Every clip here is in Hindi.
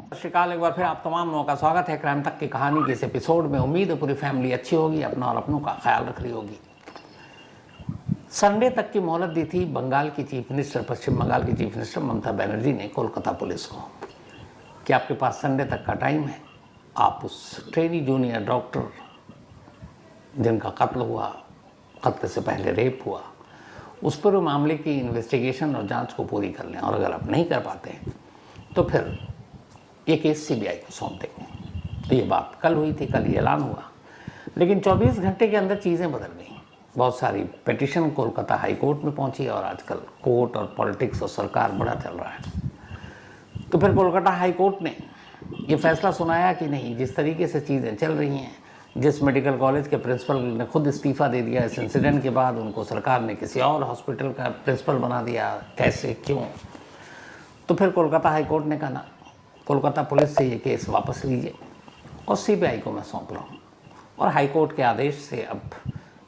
सत श्री अकाल। एक बार फिर आप तमाम लोगों का स्वागत है क्राइम तक की कहानी के इस एपिसोड में। उम्मीद है पूरी फैमिली अच्छी होगी, अपना और अपनों का ख्याल रख रही होगी। संडे तक की मोहलत दी थी बंगाल की चीफ मिनिस्टर, पश्चिम बंगाल की चीफ मिनिस्टर ममता बनर्जी ने कोलकाता पुलिस को कि आपके पास संडे तक का टाइम है। आप उस ट्रेनी जूनियर डॉक्टर जिनका कत्ल हुआ, कत्ल से पहले रेप हुआ, उस पर मामले की इन्वेस्टिगेशन और जांच को पूरी कर लें, और अगर आप नहीं कर पाते हैं तो फिर ये केस सीबीआई को सौंप देंगे। तो ये बात कल हुई थी, कल ये ऐलान हुआ, लेकिन 24 घंटे के अंदर चीज़ें बदल गई। बहुत सारी पिटिशन कोलकाता हाई कोर्ट में पहुंची और आजकल कोर्ट और पॉलिटिक्स और सरकार बड़ा चल रहा है। तो फिर कोलकाता हाई कोर्ट ने ये फैसला सुनाया कि नहीं, जिस तरीके से चीज़ें चल रही हैं, जिस मेडिकल कॉलेज के प्रिंसिपल ने खुद इस्तीफ़ा दे दिया इस इंसिडेंट के बाद, उनको सरकार ने किसी और हॉस्पिटल का प्रिंसिपल बना दिया, कैसे, क्यों? तो फिर कोलकाता हाई कोर्ट ने कहा ना, कोलकाता पुलिस से ये केस वापस लीजिए और सीबीआई को मैं सौंप रहा हूँ। और हाई कोर्ट के आदेश से अब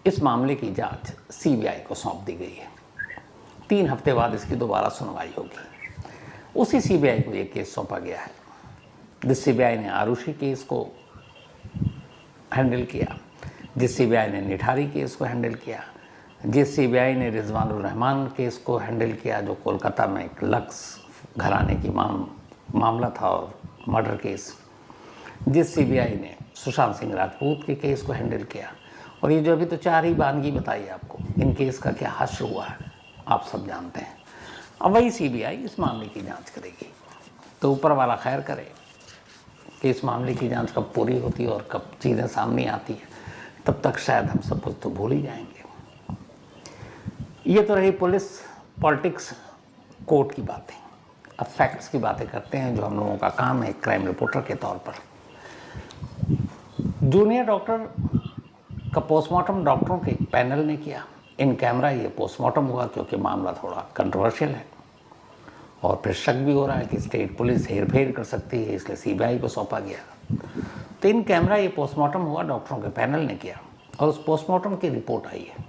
इस मामले की जांच सीबीआई को सौंप दी गई है। 3 हफ्ते बाद इसकी दोबारा सुनवाई होगी। उसी सीबीआई को ये केस सौंपा गया है। जिस सीबीआई ने आरुषि केस को हैंडल किया, जिस सीबीआई ने निठारी केस को हैंडल किया, जिस सीबीआई ने रिजवानुर रहमान केस को हैंडल किया, जो कोलकाता में एक लक्स घराने की मामला था और मर्डर केस, जिस सीबीआई ने सुशांत सिंह राजपूत के केस को हैंडल किया, और ये जो अभी तो 4 ही बानगी बताई आपको, इन केस का क्या हश्र हुआ है आप सब जानते हैं। अब वही सीबीआई इस मामले की जांच करेगी। तो ऊपर वाला खैर करे कि इस मामले की जांच कब पूरी होती है और कब चीज़ें सामने आती है। तब तक शायद हम सब कुछ तो भूल ही जाएंगे। ये तो रही पुलिस, पॉलिटिक्स, कोर्ट की बातें। अब फैक्ट्स की बातें करते हैं, जो हम लोगों का काम है क्राइम रिपोर्टर के तौर पर। जूनियर डॉक्टर का पोस्टमार्टम डॉक्टरों के पैनल ने किया। इन कैमरा ये पोस्टमार्टम हुआ क्योंकि मामला थोड़ा कंट्रोवर्शियल है और फिर शक भी हो रहा है कि स्टेट पुलिस हेरफेर कर सकती है, इसलिए सीबीआई को सौंपा गया। तो इन कैमरा ये पोस्टमार्टम हुआ, डॉक्टरों के पैनल ने किया और उस पोस्टमार्टम की रिपोर्ट आई है।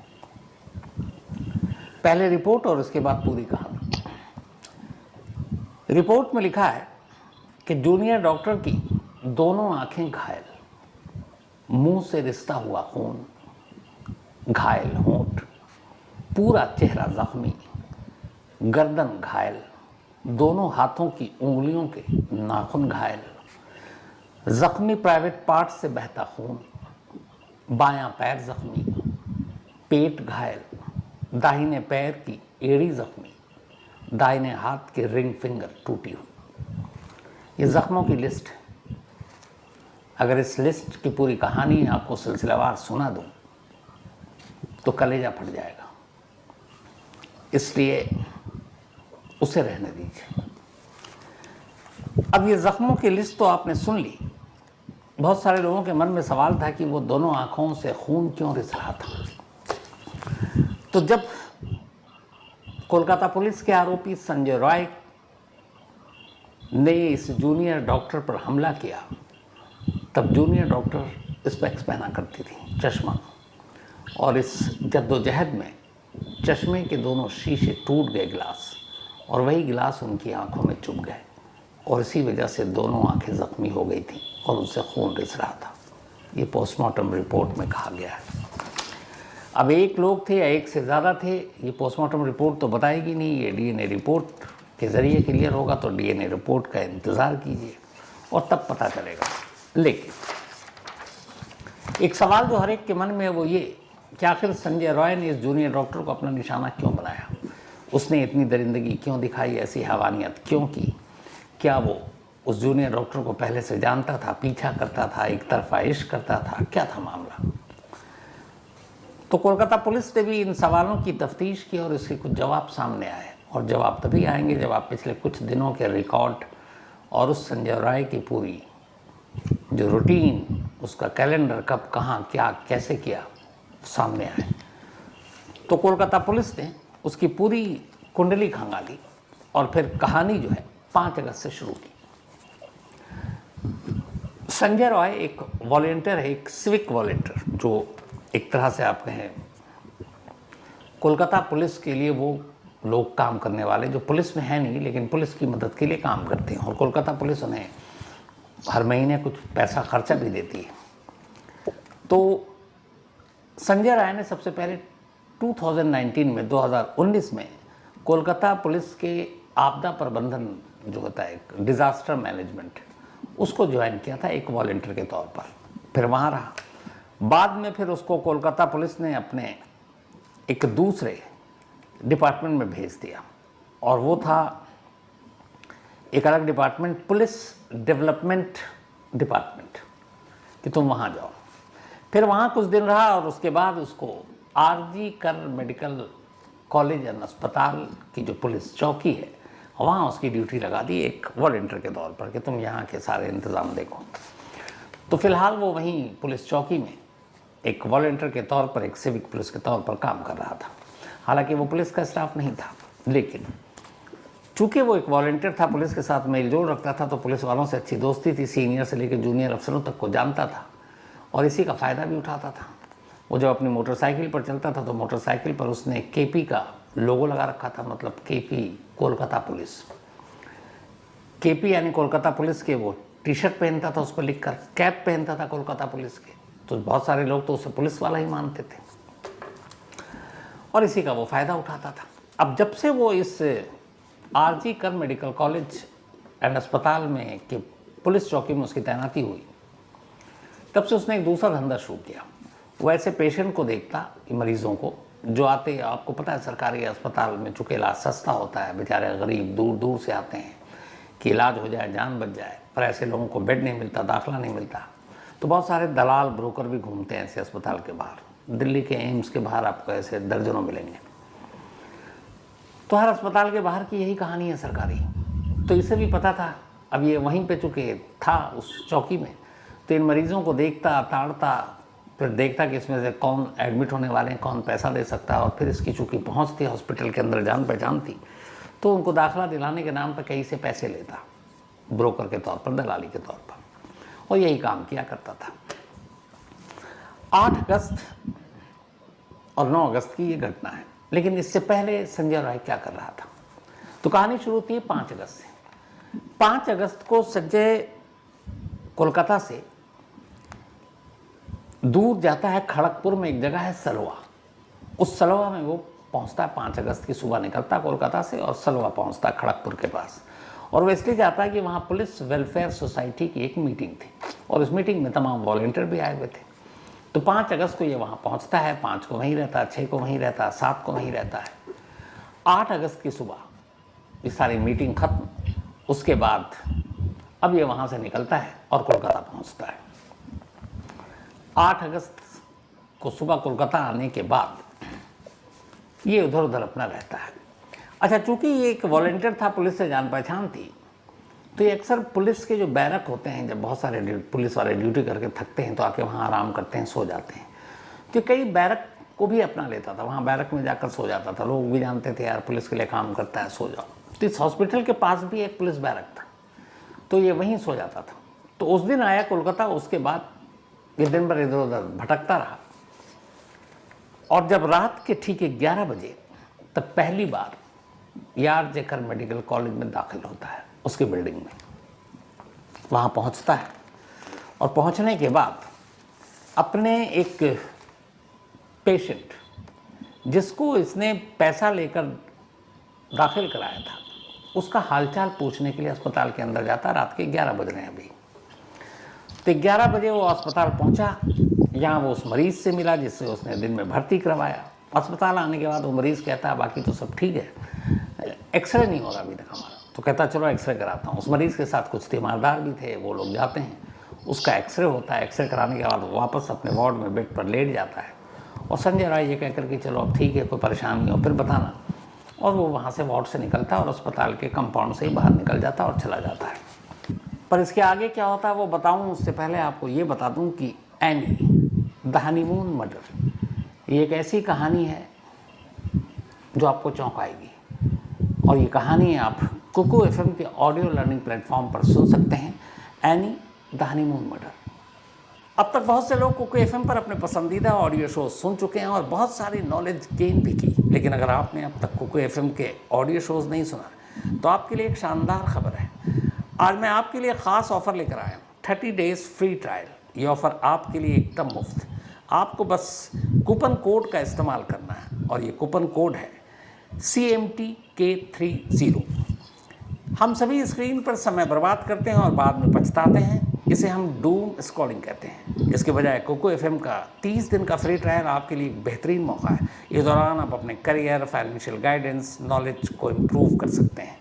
पहले रिपोर्ट और उसके बाद पूरी कहानी। रिपोर्ट में लिखा है कि जूनियर डॉक्टर की दोनों आंखें घायल, मुंह से रिश्ता हुआ खून, घायल होंठ, पूरा चेहरा जख्मी, गर्दन घायल, दोनों हाथों की उंगलियों के नाखून घायल, जख्मी प्राइवेट पार्ट से बहता खून, बायां पैर जख्मी, पेट घायल, दाहिने पैर की एड़ी जख्मी, दाहिने हाथ के रिंग फिंगर टूटी हुई। ये जख्मों की लिस्ट है। अगर इस लिस्ट की पूरी कहानी आपको सिलसिलावार सुना दूं तो कलेजा फट जाएगा, इसलिए उसे रहने दीजिए। अब ये जख्मों की लिस्ट तो आपने सुन ली। बहुत सारे लोगों के मन में सवाल था कि वो दोनों आंखों से खून क्यों रिस रहा था। तो जब कोलकाता पुलिस के आरोपी संजय रॉय ने इस जूनियर डॉक्टर पर हमला किया, तब जूनियर डॉक्टर स्पेक्स पहना करती थी, चश्मा, और इस जद्दोजहद में चश्मे के दोनों शीशे टूट गए, गिलास, और वही गिलास उनकी आंखों में चुभ गए और इसी वजह से दोनों आंखें जख्मी हो गई थी और उनसे खून रिस रहा था। ये पोस्टमार्टम रिपोर्ट में कहा गया है। अब एक लोग थे या एक से ज़्यादा थे, ये पोस्टमार्टम रिपोर्ट तो बताएगी नहीं। ये डीएनए रिपोर्ट के ज़रिए क्लियर होगा, तो डीएनए रिपोर्ट का इंतज़ार कीजिए और तब पता चलेगा। लेकिन एक सवाल जो हर एक के मन में है वो ये कि आखिर संजय रॉय ने इस जूनियर डॉक्टर को अपना निशाना क्यों बनाया? उसने इतनी दरिंदगी क्यों दिखाई, ऐसी हैवानियत क्यों की? क्या वो उस जूनियर डॉक्टर को पहले से जानता था, पीछा करता था, एक तरफा इश्क करता था? क्या था मामला? तो कोलकाता पुलिस ने भी इन सवालों की तफ्तीश की और इसके कुछ जवाब सामने आए, और जवाब तभी आएंगे जब आप पिछले कुछ दिनों के रिकॉर्ड और उस संजय रॉय की पूरी जो रूटीन, उसका कैलेंडर, कब, कहाँ, क्या, कैसे किया, सामने आए। तो कोलकाता पुलिस ने उसकी पूरी कुंडली खंगाली और फिर कहानी जो है 5 अगस्त से शुरू की। संजय रॉय एक वॉलंटियर है, एक सिविक वॉलंटियर, जो एक तरह से आप कहें कोलकाता पुलिस के लिए वो लोग काम करने वाले जो पुलिस में है नहीं, लेकिन पुलिस की मदद के लिए काम करते हैं, और कोलकाता पुलिस उन्हें हर महीने कुछ पैसा खर्चा भी देती है। तो संजय राय ने सबसे पहले 2019 में 2019 में कोलकाता पुलिस के आपदा प्रबंधन जो होता है डिज़ास्टर मैनेजमेंट, उसको ज्वाइन किया था एक वॉलंटियर के तौर पर। फिर वहाँ रहा। बाद में फिर उसको कोलकाता पुलिस ने अपने एक दूसरे डिपार्टमेंट में भेज दिया, और वो था एक अलग डिपार्टमेंट, पुलिस डेवलपमेंट डिपार्टमेंट, कि तुम वहाँ जाओ। फिर वहाँ कुछ दिन रहा और उसके बाद उसको आरजी कर मेडिकल कॉलेज एंड अस्पताल की जो पुलिस चौकी है वहाँ उसकी ड्यूटी लगा दी एक वॉलंटियर के तौर पर, कि तुम यहाँ के सारे इंतज़ाम देखो। तो फिलहाल वो वहीं पुलिस चौकी में एक वॉलंटियर के तौर पर, एक सिविक पुलिस के तौर पर काम कर रहा था। हालांकि वो पुलिस का स्टाफ नहीं था, लेकिन चूँकि वो एक वॉलंटियर था, पुलिस के साथ मेल जोल रखता था, तो पुलिस वालों से अच्छी दोस्ती थी, सीनियर से लेकर जूनियर अफसरों तक को जानता था और इसी का फ़ायदा भी उठाता था। वो जब अपनी मोटरसाइकिल पर चलता था तो मोटरसाइकिल पर उसने केपी का लोगो लगा रखा था, मतलब केपी कोलकाता पुलिस। केपी यानी कोलकाता पुलिस के वो टी शर्ट पहनता था, उस पर लिखकर कैप पहनता था कोलकाता पुलिस के, तो बहुत सारे लोग तो उसे पुलिस वाला ही मानते थे और इसी का वो फ़ायदा उठाता था। अब जब से वो इस आरजी कर मेडिकल कॉलेज एंड अस्पताल में कि पुलिस चौकी में उसकी तैनाती हुई, तब से उसने एक दूसरा धंधा शुरू किया। वो ऐसे पेशेंट को देखता, मरीज़ों को जो आते, आपको पता है सरकारी अस्पताल में चूँकि इलाज सस्ता होता है, बेचारे गरीब दूर दूर से आते हैं कि इलाज हो जाए, जान बच जाए, पर ऐसे लोगों को बेड नहीं मिलता, दाखिला नहीं मिलता। तो बहुत सारे दलाल ब्रोकर भी घूमते हैं ऐसे अस्पताल के बाहर। दिल्ली के एम्स के बाहर आपको ऐसे दर्जनों मिलेंगे। तो हर अस्पताल के बाहर की यही कहानी है सरकारी। तो इसे भी पता था, अब ये वहीं पे चूँकि था उस चौकी में, तो इन मरीज़ों को देखता, ताड़ता, फिर देखता कि इसमें से कौन एडमिट होने वाले हैं, कौन पैसा दे सकता है, और फिर इसकी चूँकि पहुँच थी हॉस्पिटल के अंदर, जान पहचान थी, तो उनको दाखिला दिलाने के नाम पर कहीं से पैसे लेता, ब्रोकर के तौर पर, दलाली के तौर पर, और यही काम किया करता था। 8 अगस्त और 9 अगस्त की ये घटना है, लेकिन इससे पहले संजय राय क्या कर रहा था। तो कहानी शुरू होती है 5 अगस्त से। 5 अगस्त को संजय कोलकाता से दूर जाता है, खड़गपुर में एक जगह है सलवा, उस सलवा में वो पहुंचता है। 5 अगस्त की सुबह निकलता है कोलकाता से और सलवा पहुंचता है खड़गपुर के पास, और वो इसलिए जाता है कि वहाँ पुलिस वेलफेयर सोसाइटी की एक मीटिंग थी और उस मीटिंग में तमाम वॉलंटियर भी आए हुए थे। तो 5 अगस्त को ये वहाँ पहुँचता है, 5 को वहीं रहता है, 6 को वहीं रहता है, 7 को वहीं रहता है। 8 अगस्त की सुबह ये सारी मीटिंग खत्म, उसके बाद अब ये वहाँ से निकलता है और कोलकाता पहुँचता है। 8 अगस्त को सुबह कोलकाता आने के बाद ये उधर उधर अपना रहता है। अच्छा, चूँकि ये एक वॉलंटियर था, पुलिस से जान पहचान थी, तो ये अक्सर पुलिस के जो बैरक होते हैं, जब बहुत सारे पुलिस वाले ड्यूटी करके थकते हैं तो आके वहाँ आराम करते हैं, सो जाते हैं। तो कई बैरक को भी अपना लेता था, वहाँ बैरक में जाकर सो जाता था। लोग भी जानते थे यार पुलिस के लिए काम करता है, सो जाओ। तो इस हॉस्पिटल के पास भी एक पुलिस बैरक था, तो ये वहीं सो जाता था। तो उस दिन आया कोलकाता, उसके बाद ये दिन भर इधर उधर भटकता रहा, और जब रात के ठीक 11 बजे तब पहली बार यार जेकर मेडिकल कॉलेज में दाखिल होता है, उसकी बिल्डिंग में वहाँ पहुँचता है। और पहुँचने के बाद अपने एक पेशेंट जिसको इसने पैसा लेकर दाखिल कराया था, उसका हालचाल पूछने के लिए अस्पताल के अंदर जाता। रात के 11 बज रहे हैं अभी। तो 11 बजे वो अस्पताल पहुंचा, यहाँ वो उस मरीज़ से मिला जिससे उसने दिन में भर्ती करवाया। अस्पताल आने के बाद वो मरीज़ कहता है बाकी तो सब ठीक है, एक्सरे नहीं हो रहा अभी तक हमारा। तो कहता चलो एक्सरे कराता हूँ। उस मरीज़ के साथ कुछ तीमारदार भी थे, वो लोग जाते हैं, उसका एक्सरे होता है। एक्सरे कराने के बाद वो वापस अपने वार्ड में बेड पर लेट जाता है, और संजय राय ये कहकर कि चलो अब ठीक है, कोई परेशानी हो फिर बताना। और वो वहाँ से वार्ड से निकलता है और अस्पताल के कंपाउंड से ही बाहर निकल जाता और चला जाता है। पर इसके आगे क्या होता है वो बताऊँ उससे पहले आपको ये बता दूँ कि एनी द हनीमून मर्डर ये एक ऐसी कहानी है जो आपको चौंकाएगी, और ये कहानी आप कुकू एफएम के ऑडियो लर्निंग प्लेटफॉर्म पर सुन सकते हैं, एनी द हनीमून मर्डर। अब तक बहुत से लोग कुकू एफएम पर अपने पसंदीदा ऑडियो शो सुन चुके हैं और बहुत सारी नॉलेज गेन भी की, लेकिन अगर आपने अब तक कुकू एफएम के ऑडियो शोज़ नहीं सुना तो आपके लिए एक शानदार खबर है। आज मैं आपके लिए ख़ास ऑफ़र लेकर आया हूँ। 30 डेज फ्री ट्रायल, ये ऑफ़र आपके लिए एकदम मुफ्त। आपको बस कूपन कोड का इस्तेमाल करना है और ये कूपन कोड है CMTK30। हम सभी स्क्रीन पर समय बर्बाद करते हैं और बाद में पछताते हैं, इसे हम डूम स्क्रॉलिंग कहते हैं। इसके बजाय कोको एफएम का 30 दिन का फ्री ट्रायल आपके लिए एक बेहतरीन मौका है। इस दौरान आप अपने करियर, फाइनेंशियल गाइडेंस, नॉलेज को इम्प्रूव कर सकते हैं।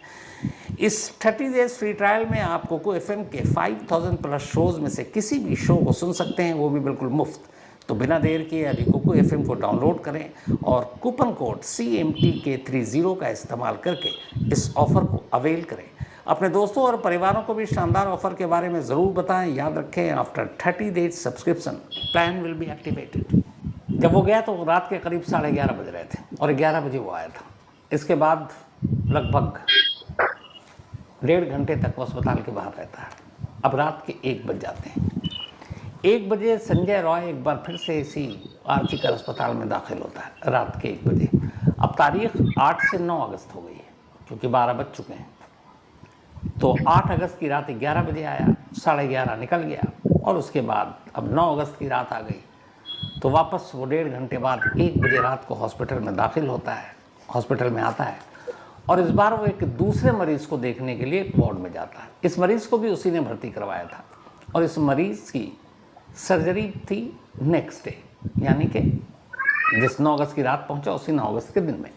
इस 30 डेज फ्री ट्रायल में आप कोको एफएम के 5000 प्लस शोज़ में से किसी भी शो को सुन सकते हैं, वो भी बिल्कुल मुफ्त। तो बिना देर किए अभी कोको एफएम को डाउनलोड करें और कूपन कोड CMTK30 का इस्तेमाल करके इस ऑफ़र को अवेल करें। अपने दोस्तों और परिवारों को भी शानदार ऑफ़र के बारे में ज़रूर बताएं। याद रखें, after 30 days subscription plan will be activated. जब वो गया तो रात के करीब 11:30 बज रहे थे और 11 बजे वो आया था। इसके बाद लगभग 1.5 घंटे तक वो अस्पताल के बाहर रहता है। अब रात के 1 बज जाते हैं। 1 बजे संजय रॉय एक बार फिर से इसी आर्चिकर अस्पताल में दाखिल होता है, रात के 1 बजे। अब तारीख 8 से 9 अगस्त हो गई है, क्योंकि 12 बज चुके हैं। तो 8 अगस्त की रात 11 बजे आया, 11:30 निकल गया और उसके बाद अब 9 अगस्त की रात आ गई। तो वापस वो 1.5 घंटे बाद 1 बजे रात को हॉस्पिटल में दाखिल होता है, हॉस्पिटल में आता है और इस बार वो एक दूसरे मरीज़ को देखने के लिए वार्ड में जाता है। इस मरीज़ को भी उसी ने भर्ती करवाया था और इस मरीज़ की सर्जरी थी नेक्स्ट डे, यानी कि जिस 9 अगस्त की रात पहुंचा उसी 9 अगस्त के दिन में।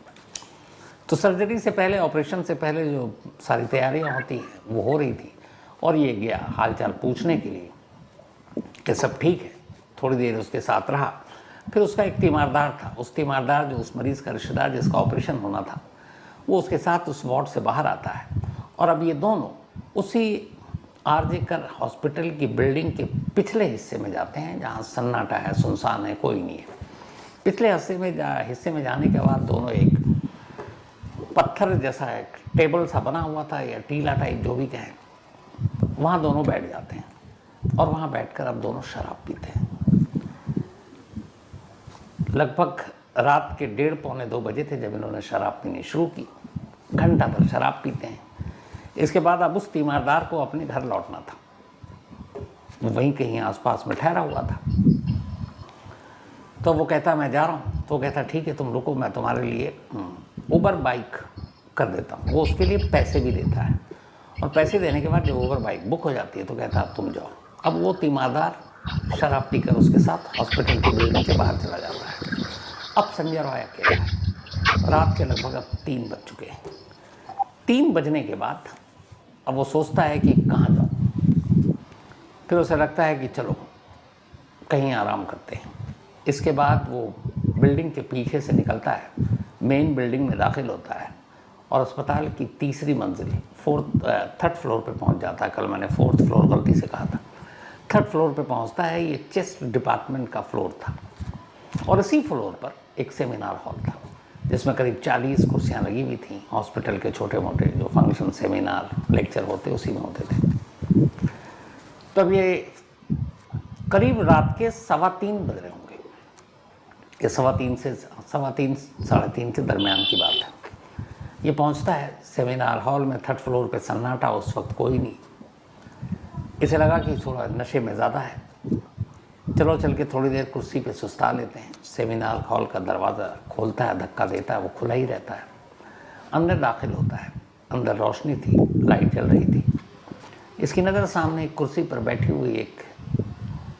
तो सर्जरी से पहले, ऑपरेशन से पहले जो सारी तैयारियां होती हैं वो हो रही थी और ये गया हालचाल पूछने के लिए कि सब ठीक है। थोड़ी देर उसके साथ रहा। फिर उसका एक तीमारदार था, उस तीमारदार जो उस मरीज़ का रिश्तेदार जिसका ऑपरेशन होना था, वो उसके साथ उस वार्ड से बाहर आता है और अब ये दोनों उसी आरजेकर हॉस्पिटल की बिल्डिंग के पिछले हिस्से में जाते हैं, जहाँ सन्नाटा है, सुनसान है, कोई नहीं है। पिछले हिस्से में जाने के बाद दोनों एक पत्थर जैसा एक टेबल सा बना हुआ था या टीला टाइप जो भी कहें, वहाँ दोनों बैठ जाते हैं और वहाँ बैठकर अब दोनों शराब पीते हैं। लगभग रात के 1:30-2 बजे थे जब इन्होंने शराब पीनी शुरू की। घंटा भर शराब पीते हैं। इसके बाद अब उस तीमारदार को अपने घर लौटना था, वो वहीं कहीं आसपास में ठहरा हुआ था। तो वो कहता मैं जा रहा हूँ, तो कहता ठीक है तुम रुको, मैं तुम्हारे लिए उबर बाइक कर देता हूँ। वो उसके लिए पैसे भी देता है और पैसे देने के बाद जब उबर बाइक बुक हो जाती है तो कहता अब तुम जाओ। अब वो तीमारदार शराब पीकर उसके साथ हॉस्पिटल की बिल्डिंग के बाहर चला जाता है। अब संजय रॉय अकेला है। रात के लगभग अब 3 बज चुके हैं। 3 बजने के बाद अब वो सोचता है कि कहाँ जाऊँ। फिर उसे लगता है कि चलो कहीं आराम करते हैं। इसके बाद वो बिल्डिंग के पीछे से निकलता है, मेन बिल्डिंग में दाखिल होता है और अस्पताल की 3री मंजिल 3rd फ्लोर पे पहुंच जाता है। कल मैंने 4th फ्लोर गलती से कहा था। 3rd फ्लोर पे पहुंचता है। ये चेस्ट डिपार्टमेंट का फ्लोर था और इसी फ्लोर पर एक सेमिनार हॉल था जिसमें करीब 40 कुर्सियाँ लगी हुई थी। हॉस्पिटल के छोटे मोटे जो फंक्शन, सेमिनार, लेक्चर होते उसी में होते थे। तब ये करीब रात के 2:15 बज रहे होंगे, ये 3:15 साढ़े 3 के दरमियान की बात है। ये पहुंचता है सेमिनार हॉल में। 3rd फ्लोर पे सन्नाटा, उस वक्त कोई नहीं। इसे लगा कि थोड़ा नशे में ज़्यादा है, चलो चल के थोड़ी देर कुर्सी पे सुस्ता लेते हैं। सेमिनार हॉल का दरवाज़ा खोलता है, धक्का देता है, वो खुला ही रहता है। अंदर दाखिल होता है। अंदर रोशनी थी, लाइट जल रही थी। इसकी नज़र सामने एक कुर्सी पर बैठी हुई एक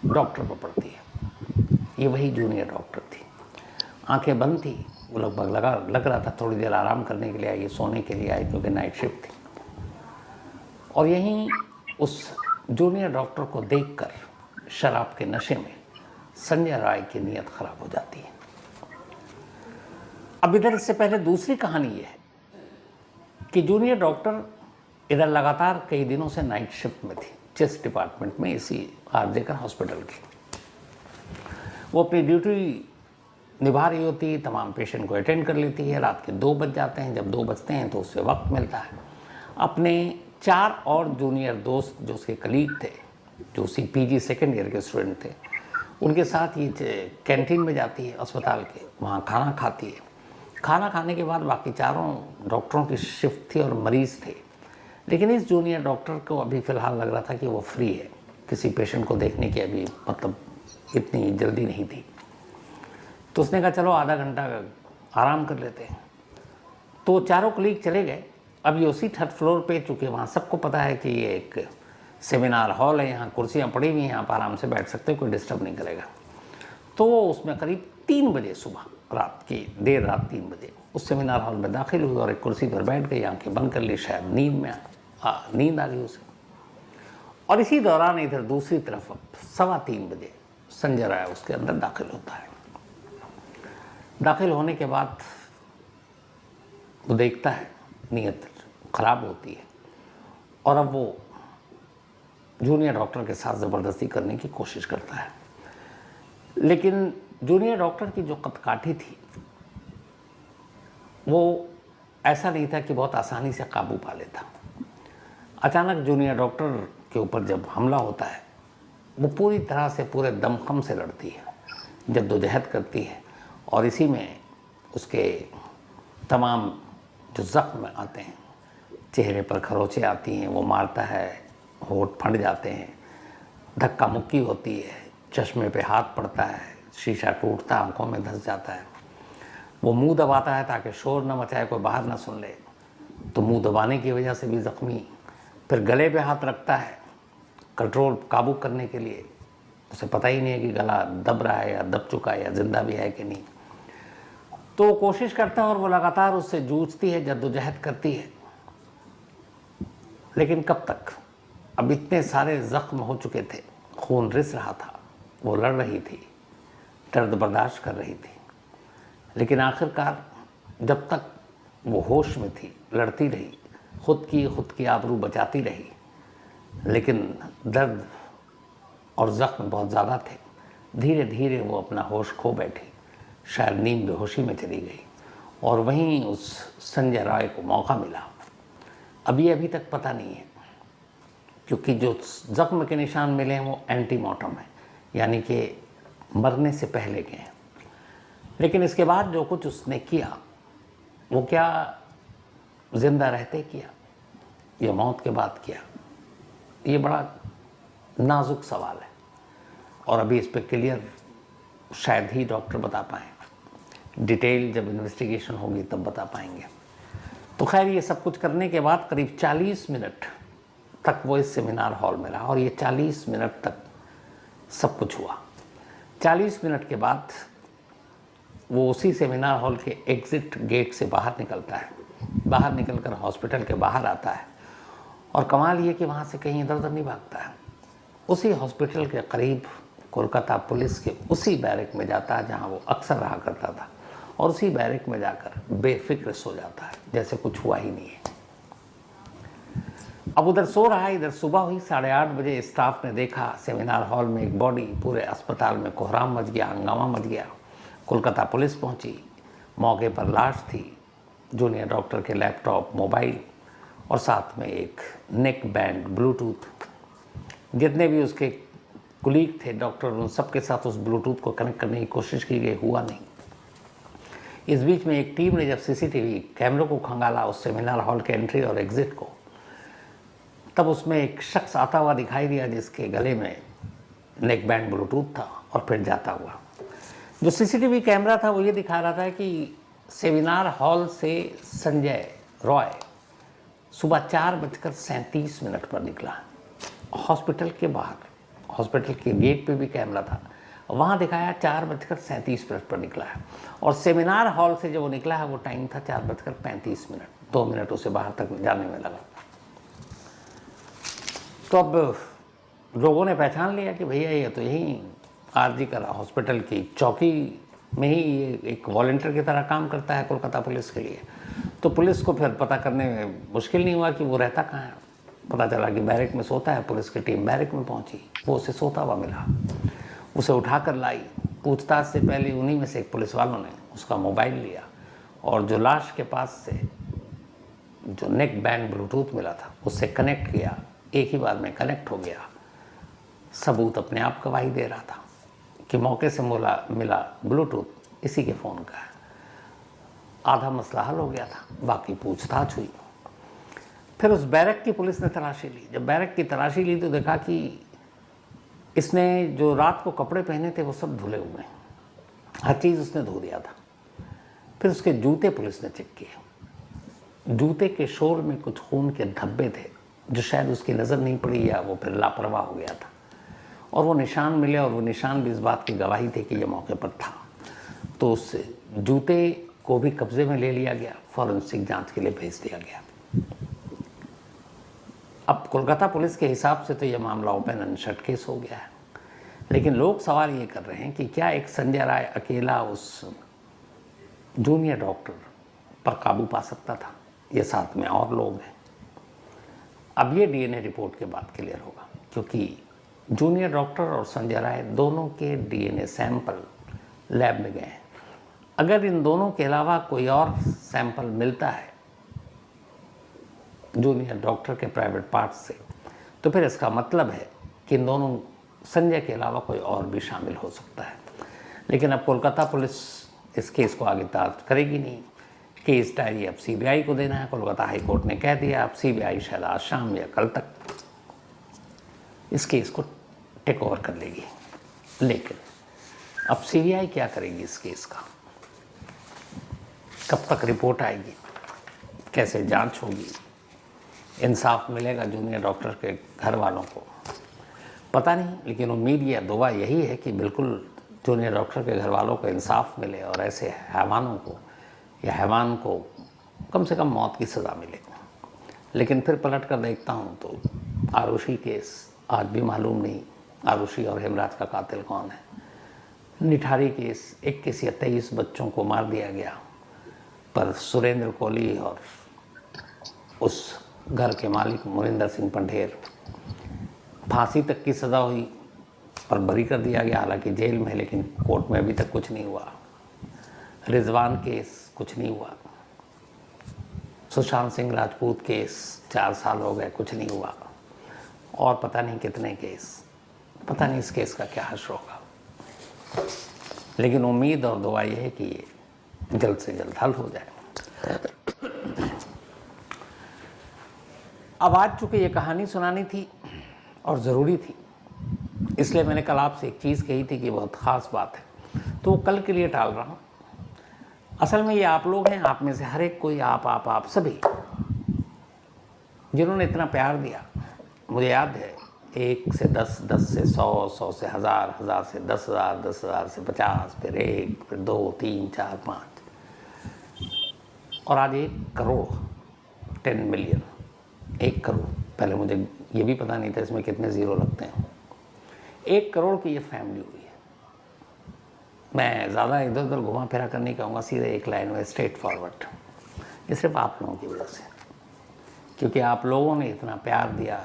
डॉक्टर पर पड़ती है। ये वही जूनियर डॉक्टर थी। आंखें बंद थी। वो लगभग लग रहा था थोड़ी देर आराम करने के लिए आई, सोने के लिए आई, क्योंकि नाइट शिफ्ट थी। और यहीं उस जूनियर डॉक्टर को देखकर शराब के नशे में संजय राय की नीयत खराब हो जाती है। अब इधर इससे पहले दूसरी कहानी ये है कि जूनियर डॉक्टर इधर लगातार कई दिनों से नाइट शिफ्ट में थी, चेस्ट डिपार्टमेंट में, इसी आरजेकर हॉस्पिटल की। वो अपनी ड्यूटी निभा रही होती है, तमाम पेशेंट को अटेंड कर लेती है। रात के 2 बज जाते हैं। जब 2 बजते हैं तो उससे वक्त मिलता है। अपने 4 और जूनियर दोस्त जो उसके कलीग थे, जो उसी PG 2nd ईयर के स्टूडेंट थे, उनके साथ ये कैंटीन में जाती है अस्पताल के, वहाँ खाना खाती है। खाना खाने के बाद बाकी 4 डॉक्टरों की शिफ्ट थी और मरीज़ थे, लेकिन इस जूनियर डॉक्टर को अभी फ़िलहाल लग रहा था कि वो फ्री है, किसी पेशेंट को देखने की अभी मतलब इतनी जल्दी नहीं थी। तो उसने कहा चलो आधा घंटा आराम कर लेते हैं। तो चारों कलीग चले गए। अब ये उसी थर्ड फ्लोर पे, चूँकि वहाँ सबको पता है कि ये एक सेमिनार हॉल है, यहाँ कुर्सियाँ पड़ी हुई हैं, यहाँ पर आराम से बैठ सकते हो, कोई डिस्टर्ब नहीं करेगा। तो वो उसमें करीब 3 बजे सुबह, रात की देर रात 3 बजे उस सेमिनार हॉल में दाखिल हुई और एक कुर्सी पर बैठ गई, आंखें बंद कर ली, शायद नींद आ गई उसे। और इसी दौरान इधर दूसरी तरफ अब 2:15 बजे संजय राय उसके अंदर दाखिल होता है। दाखिल होने के बाद वो देखता है नीयत खराब होती है और अब वो जूनियर डॉक्टर के साथ ज़बरदस्ती करने की कोशिश करता है। लेकिन जूनियर डॉक्टर की जो कदकाठी थी वो ऐसा नहीं था कि बहुत आसानी से काबू पा लेता। अचानक जूनियर डॉक्टर के ऊपर जब हमला होता है, वो पूरी तरह से पूरे दमखम से लड़ती है, जद्दोजहद करती है और इसी में उसके तमाम जो ज़ख्म आते हैं, चेहरे पर खरोंचें आती हैं, वो मारता है, होंठ फट जाते हैं, धक्का मुक्की होती है, चश्मे पे हाथ पड़ता है, शीशा टूटता, आंखों में धंस जाता है। वो मुंह दबाता है ताकि शोर न मचाए, कोई बाहर ना सुन ले, तो मुंह दबाने की वजह से भी ज़ख्मी। फिर गले पे हाथ रखता है कंट्रोल काबू करने के लिए, उसे पता ही नहीं है कि गला दब रहा है या दब चुका है या ज़िंदा भी है कि नहीं। तो वो कोशिश करता है और वो लगातार उससे जूझती है, जद्दोजहद करती है, लेकिन कब तक। अब इतने सारे ज़ख्म हो चुके थे, खून रिस रहा था, वो लड़ रही थी, दर्द बर्दाश्त कर रही थी, लेकिन आखिरकार जब तक वो होश में थी लड़ती रही, खुद की आबरू बचाती रही, लेकिन दर्द और ज़ख्म बहुत ज़्यादा थे। धीरे धीरे वो अपना होश खो बैठी, शायद नींद बेहोशी में चली गई और वहीं उस संजय राय को मौका मिला। अभी तक पता नहीं है, क्योंकि जो ज़ख्म के निशान मिले हैं वो एंटीमॉर्टम है, यानी कि मरने से पहले के हैं। लेकिन इसके बाद जो कुछ उसने किया वो क्या ज़िंदा रहते किया या मौत के बाद किया, ये बड़ा नाजुक सवाल है और अभी इस पर क्लियर शायद ही डॉक्टर बता पाएँ। डिटेल जब इन्वेस्टिगेशन होगी तब बता पाएंगे। तो खैर ये सब कुछ करने के बाद करीब 40 मिनट तक वो इस सेमिनार हॉल में रहा और ये 40 मिनट तक सब कुछ हुआ। 40 मिनट के बाद वो उसी सेमिनार हॉल के एग्ज़िट गेट से बाहर निकलता है। बाहर निकलकर हॉस्पिटल के बाहर आता है और कमाल ये कि वहाँ से कहीं इधर उधर नहीं भागता है। उसी हॉस्पिटल के करीब कोलकाता पुलिस के उसी बैरक में जाता है जहाँ वो अक्सर रहा करता था और उसी बैरक में जाकर बेफिक्र सो जाता है, जैसे कुछ हुआ ही नहीं है। अब उधर सो रहा है, इधर सुबह हुई 8:30 बजे स्टाफ ने देखा सेमिनार हॉल में एक बॉडी, पूरे अस्पताल में कोहराम मच गया, हंगामा मच गया। कोलकाता पुलिस पहुंची, मौके पर लाश थी, जूनियर डॉक्टर के लैपटॉप, मोबाइल और साथ में एक नेक बैंड, ब्लूटूथ। जितने भी उसके कुलीग थे डॉक्टर, उन सब के साथ उस ब्लूटूथ को कनेक्ट करने की कोशिश की गई, हुआ नहीं। इस बीच में एक टीम ने जब सीसीटीवी कैमरों को खंगाला उस सेमिनार हॉल के एंट्री और एग्ज़िट को, तब उसमें एक शख्स आता हुआ दिखाई दिया जिसके गले में नेक बैंड ब्लूटूथ था और फिर जाता हुआ। जो सीसीटीवी कैमरा था वो ये दिखा रहा था कि सेमिनार हॉल से संजय रॉय सुबह 4:37 पर निकला। हॉस्पिटल के बाहर, हॉस्पिटल के गेट पे भी कैमरा था, वहाँ दिखाया 4:37 पर निकला है और सेमिनार हॉल से जब वो निकला है वो टाइम था 4:35। 2 मिनट उसे बाहर तक जाने में लगा। तो अब लोगों ने पहचान लिया कि भैया ये तो यही आरजी का हॉस्पिटल की चौकी में ही ये एक वॉलंटियर की तरह काम करता है कोलकाता पुलिस के लिए। तो पुलिस को फिर पता करने में मुश्किल नहीं हुआ कि वो रहता कहाँ है। पता चला कि बैरक में सोता है। पुलिस की टीम बैरक में पहुंची, वो उसे सोता हुआ मिला, उसे उठाकर लाई। पूछताछ से पहले उन्हीं में से एक पुलिस वालों ने उसका मोबाइल लिया और जो लाश के पास से जो नेक बैंड ब्लूटूथ मिला था उससे कनेक्ट किया। एक ही बार में कनेक्ट हो गया। सबूत अपने आप गवाही दे रहा था कि मौके से मिला ब्लूटूथ इसी के फ़ोन का है। आधा मसला हल हो गया था, बाकी पूछताछ हुई। फिर उस बैरक की पुलिस ने तलाशी ली। जब बैरक की तलाशी ली तो देखा कि इसने जो रात को कपड़े पहने थे वो सब धुले हुए हैं, हर चीज़ उसने धो दिया था। फिर उसके जूते पुलिस ने चेक किए, जूते के शोल में कुछ खून के धब्बे थे जो शायद उसकी नज़र नहीं पड़ी या वो फिर लापरवाह हो गया था, और वो निशान मिले, और वो निशान भी इस बात की गवाही थे कि ये मौके पर था। तो उस जूते को भी कब्जे में ले लिया गया, फॉरेंसिक जांच के लिए भेज दिया गया। अब कोलकाता पुलिस के हिसाब से तो ये मामला ओपन एंड शट केस हो गया है, लेकिन लोग सवाल ये कर रहे हैं कि क्या एक संजय राय अकेला उस जूनियर डॉक्टर पर काबू पा सकता था, ये साथ में और लोग हैं। अब ये डीएनए रिपोर्ट के बाद क्लियर होगा, क्योंकि जूनियर डॉक्टर और संजय राय दोनों के डीएनए सैंपल लैब में गए हैं। अगर इन दोनों के अलावा कोई और सैंपल मिलता है जूनियर डॉक्टर के प्राइवेट पार्ट से, तो फिर इसका मतलब है कि इन दोनों संजय के अलावा कोई और भी शामिल हो सकता है। लेकिन अब कोलकाता पुलिस इस केस को आगे दर्ज करेगी नहीं, केस डायरी अब सीबीआई को देना है। कोलकाता हाई कोर्ट ने कह दिया अब सीबीआई शायद आज शाम या कल तक इस केस को टेक ओवर कर लेगी। लेकिन अब सीबीआई क्या करेगी इस केस का, कब तक रिपोर्ट आएगी, कैसे जांच होगी, इंसाफ मिलेगा जूनियर डॉक्टर के घर वालों को, पता नहीं। लेकिन उम्मीद या दुआ यही है कि बिल्कुल जूनियर डॉक्टर के घर वालों को इंसाफ मिले और ऐसे हैवानों को या हैवान को कम से कम मौत की सज़ा मिले। लेकिन फिर पलट कर देखता हूँ तो आरुषि केस आज भी मालूम नहीं, आरुषि और हेमराज का कातिल कौन है। निठारी केस 21 या 23 बच्चों को मार दिया गया, पर सुरेंद्र कोहली और उस घर के मालिक मुनिंदर सिंह पंढेर फांसी तक की सज़ा हुई पर बरी कर दिया गया, हालांकि जेल में, लेकिन कोर्ट में अभी तक कुछ नहीं हुआ। रिजवान केस कुछ नहीं हुआ। सुशांत सिंह राजपूत केस 4 साल हो गए, कुछ नहीं हुआ। और पता नहीं कितने केस, पता नहीं इस केस का क्या हश्र होगा। लेकिन उम्मीद और दुआ यह है कि ये जल्द से जल्द हल हो जाए। अब आज चूँकि ये कहानी सुनानी थी और ज़रूरी थी, इसलिए मैंने कल आपसे एक चीज़ कही थी कि बहुत ख़ास बात है, तो वो कल के लिए टाल रहा हूँ। असल में ये आप लोग हैं, आप में से हर एक कोई, आप सभी जिन्होंने इतना प्यार दिया। मुझे याद है 1 से 10, 10 से 100, 100 से 1000, 1000 से 10,000, 10,000 से 50, फिर 1, फिर 2, 3, 4, 5 और आज 1 करोड़, 10 मिलियन, 1 करोड़। पहले मुझे ये भी पता नहीं था इसमें कितने ज़ीरो लगते हैं। 1 करोड़ की ये फैमिली हुई है। मैं ज़्यादा इधर उधर घुमा फिरा कर नहीं कहूँगा, सीधे एक लाइन में स्ट्रेट फॉरवर्ड। ये सिर्फ आप लोगों की वजह से, क्योंकि आप लोगों ने इतना प्यार दिया,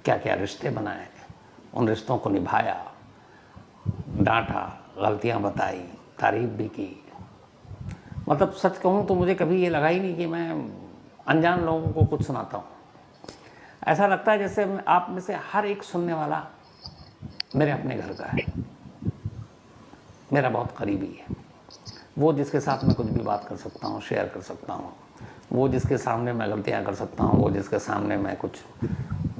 क्या क्या रिश्ते बनाए, उन रिश्तों को निभाया, डांटा, गलतियाँ बताई, तारीफ भी की। मतलब सच कहूँ तो मुझे कभी ये लगा ही नहीं कि मैं अनजान लोगों को कुछ सुनाता हूँ। ऐसा लगता है जैसे आप में से हर एक सुनने वाला मेरे अपने घर का है, मेरा बहुत करीबी है। वो जिसके साथ मैं कुछ भी बात कर सकता हूँ, शेयर कर सकता हूँ, वो जिसके सामने मैं गलतियाँ कर सकता हूँ, वो जिसके सामने मैं कुछ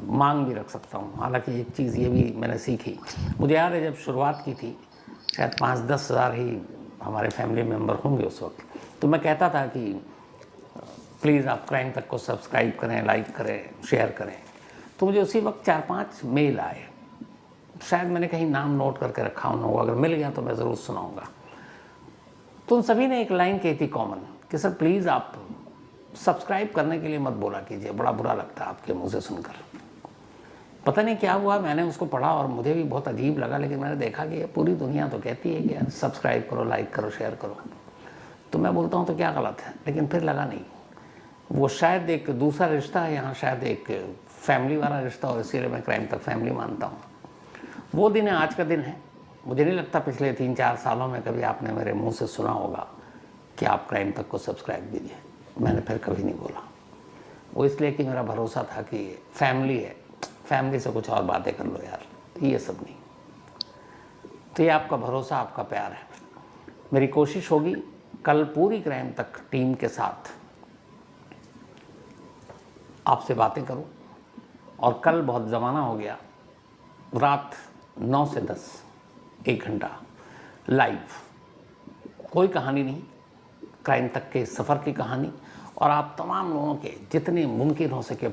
मांग भी रख सकता हूँ। हालांकि एक चीज़ ये भी मैंने सीखी, मुझे याद है जब शुरुआत की थी, शायद 5-10 हज़ार ही हमारे फैमिली मेम्बर होंगे उस वक्त, तो मैं कहता था कि प्लीज़ आप क्राइम तक को सब्सक्राइब करें, लाइक करें, शेयर करें। तो मुझे उसी वक्त 4-5 मेल आए, शायद मैंने कहीं नाम नोट करके रखा होगा, अगर मिल गया तो मैं ज़रूर सुनाऊंगा। तो उन सभी ने एक लाइन कही थी कॉमन कि सर प्लीज़ आप सब्सक्राइब करने के लिए मत बोला कीजिए, बड़ा बुरा लगता है आपके मुँह से सुनकर। पता नहीं क्या हुआ, मैंने उसको पढ़ा और मुझे भी बहुत अजीब लगा, लेकिन मैंने देखा कि पूरी दुनिया तो कहती है कि सब्सक्राइब करो, लाइक करो, शेयर करो। तो मैं बोलता हूँ तो क्या गलत है, लेकिन फिर लगा नहीं, वो शायद एक दूसरा रिश्ता है यहाँ, शायद एक फैमिली वाला रिश्ता, और इसीलिए मैं क्राइम तक फैमिली मानता हूँ। वो दिन है, आज का दिन है। मुझे नहीं लगता पिछले 3-4 सालों में कभी आपने मेरे मुंह से सुना होगा कि आप क्राइम तक को सब्सक्राइब कीजिए। मैंने फिर कभी नहीं बोला, वो इसलिए कि मेरा भरोसा था कि फैमिली है, फैमिली से कुछ और बातें कर लो यार, ये सब नहीं। तो ये आपका भरोसा, आपका प्यार है। मेरी कोशिश होगी कल पूरी क्राइम तक टीम के साथ आपसे बातें करूं। और कल बहुत ज़माना हो गया, रात 9 से 10 1 घंटा लाइव, कोई कहानी नहीं, क्राइम तक के सफ़र की कहानी, और आप तमाम लोगों के जितने मुमकिन हो सके